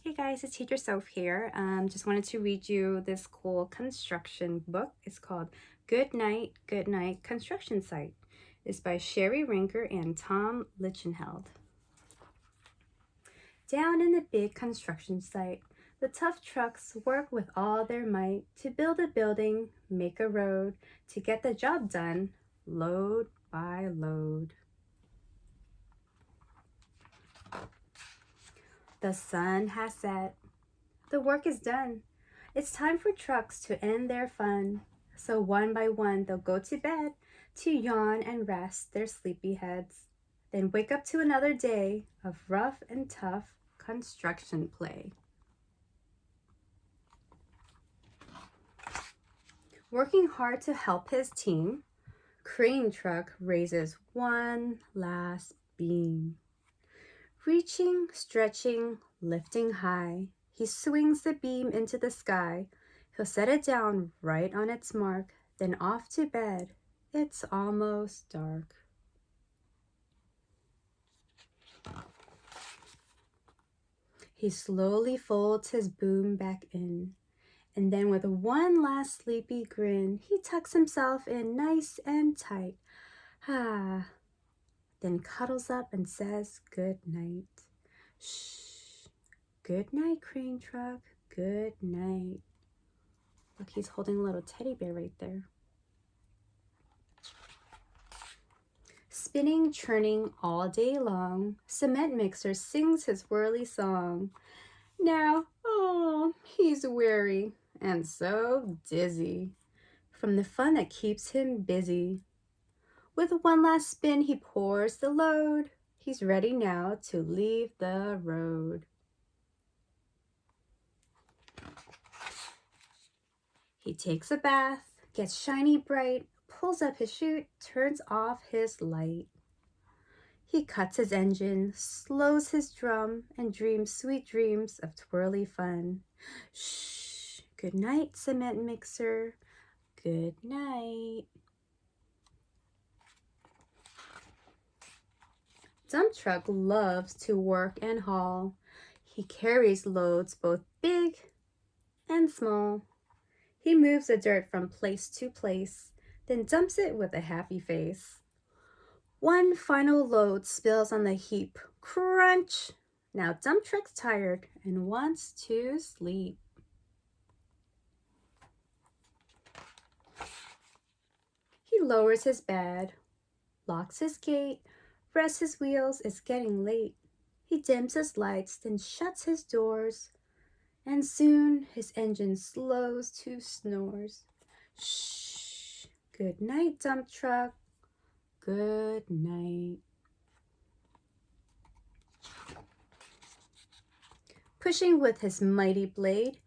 Hey guys, it's Teacher Soph here. Just wanted to read you this cool construction book. It's called Goodnight, Goodnight Construction Site. It's by Sherry Rinker and Tom Lichenheld. Down in the big construction site, the tough trucks work with all their might to build a building, make a road, to get the job done, load by load. The sun has set. The work is done. It's time for trucks to end their fun. So one by one they'll go to bed to yawn and rest their sleepy heads. Then wake up to another day of rough and tough construction play. Working hard to help his team, crane truck raises one last beam. Reaching, stretching, lifting high, he swings the beam into the sky. He'll set it down right on its mark, then off to bed. It's almost dark. He slowly folds his boom back in, and then with one last sleepy grin, he tucks himself in nice and tight. Then cuddles up and says good night. Shh. Good night, crane truck. Good night. Look, he's holding a little teddy bear right there. Spinning, churning all day long, cement mixer sings his whirly song. Now, oh, he's weary and so dizzy from the fun that keeps him busy. With one last spin, he pours the load. He's ready now to leave the road. He takes a bath, gets shiny bright, pulls up his chute, turns off his light. He cuts his engine, slows his drum, and dreams sweet dreams of twirly fun. Shh, good night, cement mixer, good night. Dump truck loves to work and haul. He carries loads both big and small. He moves the dirt from place to place, then dumps it with a happy face. One final load spills on the heap. Crunch! Now dump truck's tired and wants to sleep. He lowers his bed, locks his gate, rests his wheels, it's getting late. He dims his lights, then shuts his doors, and soon his engine slows to snores. Shh! Good night, dump truck. Good night. Pushing with his mighty blade,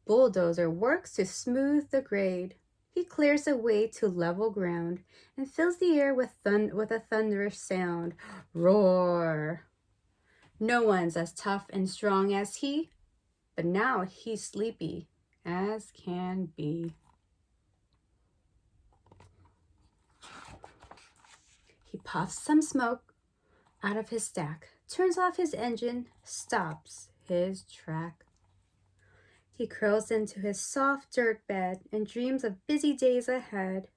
bulldozer works to smooth the grade. He clears a way to level ground and fills the air with a thunderous sound. Roar! No one's as tough and strong as he, but now he's sleepy as can be. He puffs some smoke out of his stack, turns off his engine, stops his track. He curls into his soft dirt bed and dreams of busy days ahead.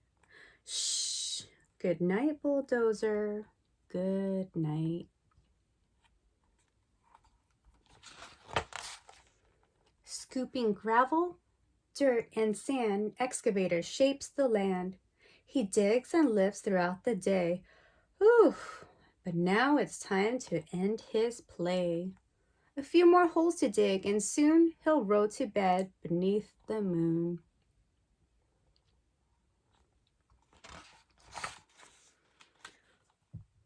Shh! Good night, bulldozer. Good night. Scooping gravel, dirt, and sand, excavator shapes the land. He digs and lifts throughout the day. Oof! But now it's time to end his play. A few more holes to dig, and soon he'll row to bed beneath the moon.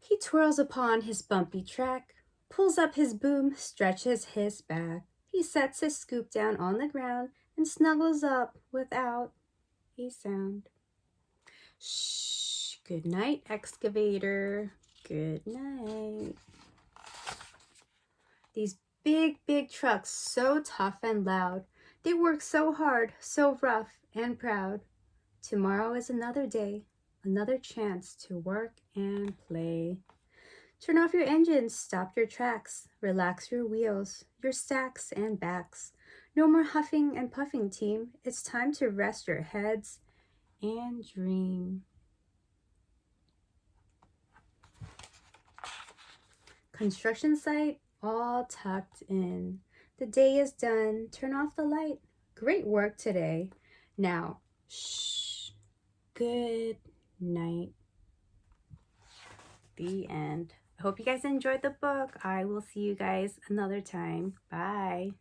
He twirls upon his bumpy track, pulls up his boom, stretches his back. He sets his scoop down on the ground and snuggles up without a sound. Shh, good night, excavator. Good night. These big trucks, so tough and loud. They work so hard, so rough and proud. Tomorrow is another day, another chance to work and play. Turn off your engines, stop your tracks, relax your wheels, your stacks and backs. No more huffing and puffing, team. It's time to rest your heads and dream. Construction site all tucked in. The day is done. Turn off the light. Great work today. Now, shh. Good night. The end. I hope you guys enjoyed the book. I will see you guys another time. Bye.